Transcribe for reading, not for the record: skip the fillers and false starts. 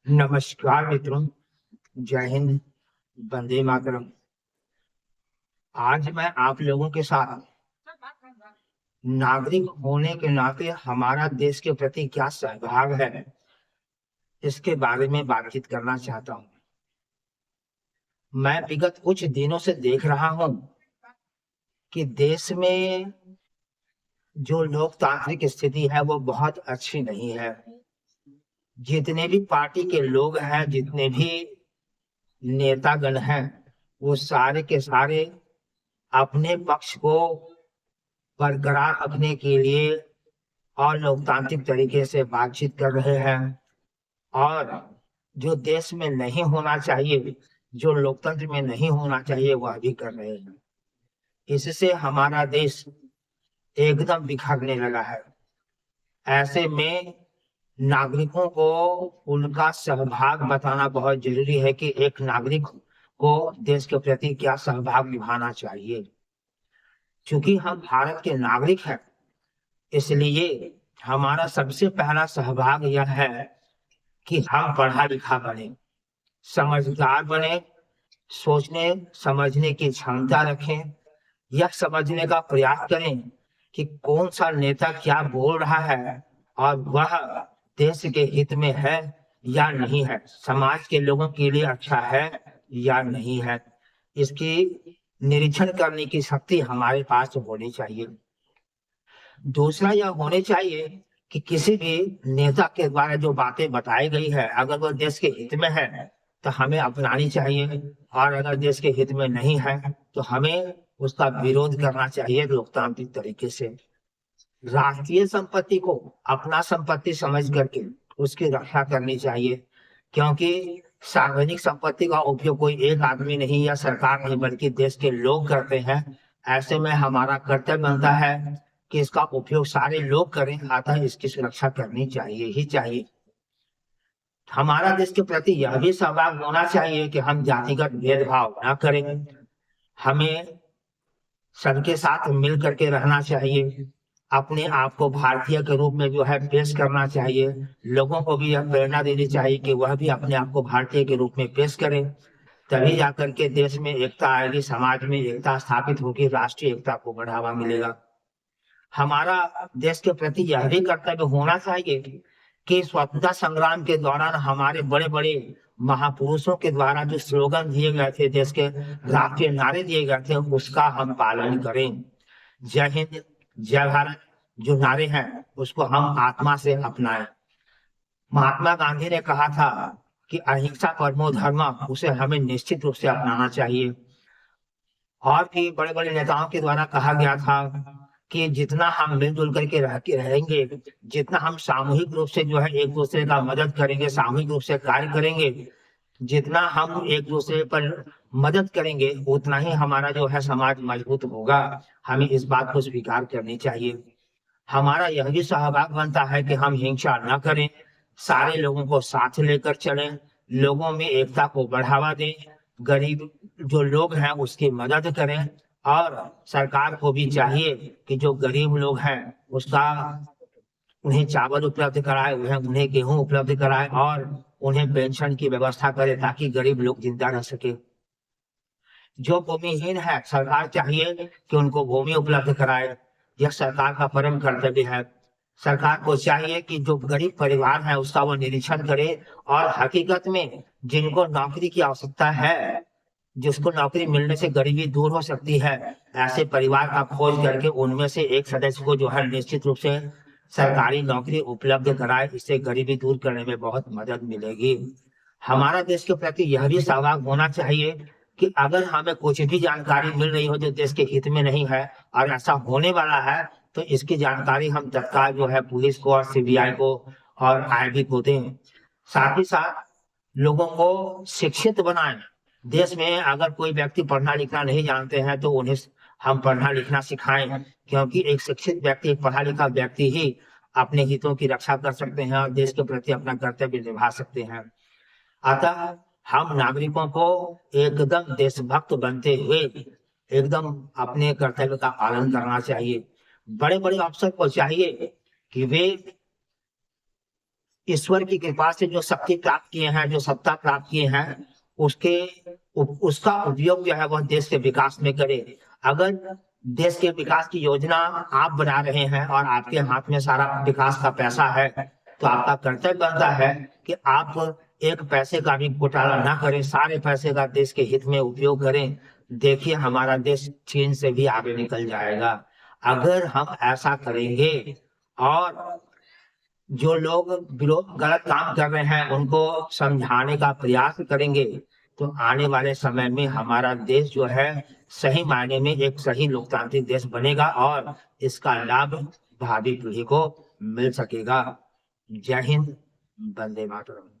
नमस्कार मित्रों। जय हिंद। वंदे मातरम। आज मैं आप लोगों के साथ नागरिक होने के नाते हमारा देश के प्रति क्या सहभाग है, इसके बारे में बातचीत करना चाहता हूँ। मैं विगत कुछ दिनों से देख रहा हूँ कि देश में जो लोकतांत्रिक स्थिति है वो बहुत अच्छी नहीं है। जितने भी पार्टी के लोग हैं, जितने भी नेतागण हैं, वो सारे के सारे अपने पक्ष को बरकरार रखने के लिए और लोकतांत्रिक तरीके से बातचीत कर रहे हैं, और जो देश में नहीं होना चाहिए, जो लोकतंत्र में नहीं होना चाहिए, वह भी कर रहे हैं। इससे हमारा देश एकदम बिखरने लगा है। ऐसे में नागरिकों को उनका सहभाग बताना बहुत जरूरी है कि एक नागरिक को देश के प्रति क्या सहभाग निभाना चाहिए। क्योंकि हम भारत के नागरिक हैं, इसलिए हमारा सबसे पहला सहभाग यह है कि हम पढ़ा लिखा बने, समझदार बने, सोचने समझने की क्षमता रखें, यह समझने का प्रयास करें कि कौन सा नेता क्या बोल रहा है और वह देश के हित में है या नहीं है, समाज के लोगों के लिए अच्छा है या नहीं है। इसकी निरीक्षण करने की शक्ति हमारे पास होनी चाहिए। दूसरा यह होने चाहिए कि किसी भी नेता के द्वारा जो बातें बताई गई है, अगर वह देश के हित में है तो हमें अपनानी चाहिए, और अगर देश के हित में नहीं है तो हमें उसका विरोध करना चाहिए लोकतांत्रिक तरीके से। राष्ट्रीय संपत्ति को अपना संपत्ति समझ करके उसकी रक्षा करनी चाहिए, क्योंकि सार्वजनिक संपत्ति का उपयोग कोई एक आदमी नहीं या सरकार नहीं बल्कि देश के लोग करते हैं। ऐसे में हमारा कर्तव्य बनता है कि इसका उपयोग सारे लोग करें, अतः इसकी सुरक्षा करनी चाहिए ही चाहिए। हमारा देश के प्रति यह भी सहभाग होना चाहिए कि हम जातिगत भेदभाव न करें, हमें सबके साथ मिल करके रहना चाहिए, अपने आप को भारतीय के रूप में जो है पेश करना चाहिए। लोगों को भी यह प्रेरणा देनी चाहिए कि वह भी अपने आप को भारतीय के रूप में पेश करें, तभी जाकर के देश में एकता आएगी, समाज में एकता स्थापित होगी, राष्ट्रीय एकता को बढ़ावा मिलेगा। हमारा देश के प्रति यह भी कर्तव्य होना चाहिए कि स्वतंत्रता संग्राम के दौरान हमारे बड़े बड़े महापुरुषों के द्वारा जो स्लोगन दिए गए थे, देश के राष्ट्रीय नारे दिए गए थे, उसका हम पालन करें। जय हिंद, जय भारत जो नारे हैं उसको हम आत्मा से अपनाएं। महात्मा गांधी ने कहा था कि अहिंसा परमो धर्म, उसे हमें निश्चित रूप से अपनाना चाहिए। और भी बड़े बड़े नेताओं के द्वारा कहा गया था कि जितना हम मिलजुल करके रहेंगे, जितना हम सामूहिक रूप से जो है एक दूसरे का मदद करेंगे, सामूहिक रूप से कार्य करेंगे, जितना हम एक दूसरे पर मदद करेंगे, उतना ही हमारा जो है समाज मजबूत होगा। हमें इस बात को स्वीकार करनी चाहिए। हमारा यह भी सहभाग बनता है कि हम हिंसा न करें, सारे लोगों को साथ लेकर चलें, लोगों में एकता को बढ़ावा दें, गरीब जो लोग हैं उसकी मदद करें, और सरकार को भी चाहिए कि जो गरीब लोग हैं उसका उन्हें चावल उपलब्ध कराए, उन्हें गेहूं उपलब्ध कराए, और उन्हें पेंशन की व्यवस्था करे ताकि गरीब लोग जिंदा रह सके। जो भूमिहीन है, सरकार चाहिए कि उनको भूमि उपलब्ध कराए, यह सरकार का परम कर्तव्य है। सरकार को चाहिए कि जो गरीब परिवार है उसका वो निरीक्षण करे, और हकीकत में जिनको नौकरी की आवश्यकता है, जिसको नौकरी मिलने से गरीबी दूर हो सकती है, ऐसे परिवार का खोज करके उनमें से एक सदस्य को जो है निश्चित रूप से सरकारी नौकरी उपलब्ध कराए। इससे गरीबी दूर करने में बहुत मदद मिलेगी। हमारा देश के प्रति यह भी सहभाग होना चाहिए कि अगर हमें कुछ भी जानकारी मिल रही हो जो देश के हित में नहीं है और ऐसा होने वाला है, तो इसकी जानकारी हम तत्काल जो है पुलिस को और सीबीआई को और आईबी को दें। साथ ही साथ लोगों को शिक्षित बनाएं। देश में अगर कोई व्यक्ति पढ़ना लिखना नहीं जानते हैं तो उन्हें हम पढ़ना लिखना सिखाएं, क्योंकि एक शिक्षित व्यक्ति, एक पढ़ा लिखा व्यक्ति ही अपने हितों की रक्षा कर सकते हैं और देश के प्रति अपना कर्तव्य निभा सकते हैं। अतः हम नागरिकों को एकदम देशभक्त बनते हुए एकदम अपने कर्तव्य का पालन करना चाहिए। बड़े बड़े अफसर को चाहिए कि वे ईश्वर की कृपा से जो शक्ति प्राप्त किए हैं, जो सत्ता प्राप्त किए हैं, उसका उपयोग जो है वह देश के विकास में करे। अगर देश के विकास की योजना आप बना रहे हैं और आपके हाथ में सारा विकास का पैसा है, तो आपका कर्तव्य बनता है कि आप एक पैसे का भी घोटाला ना करें, सारे पैसे का देश के हित में उपयोग करें। देखिए हमारा देश चीन से भी आगे निकल जाएगा। अगर हम ऐसा करेंगे और जो लोग गलत काम कर रहे हैं उनको समझाने का प्रयास करेंगे, तो आने वाले समय में हमारा देश जो है सही मायने में एक सही लोकतांत्रिक देश बनेगा और इसका लाभ भावी पीढ़ी को मिल सकेगा। जय हिंद, वंदे मातरम।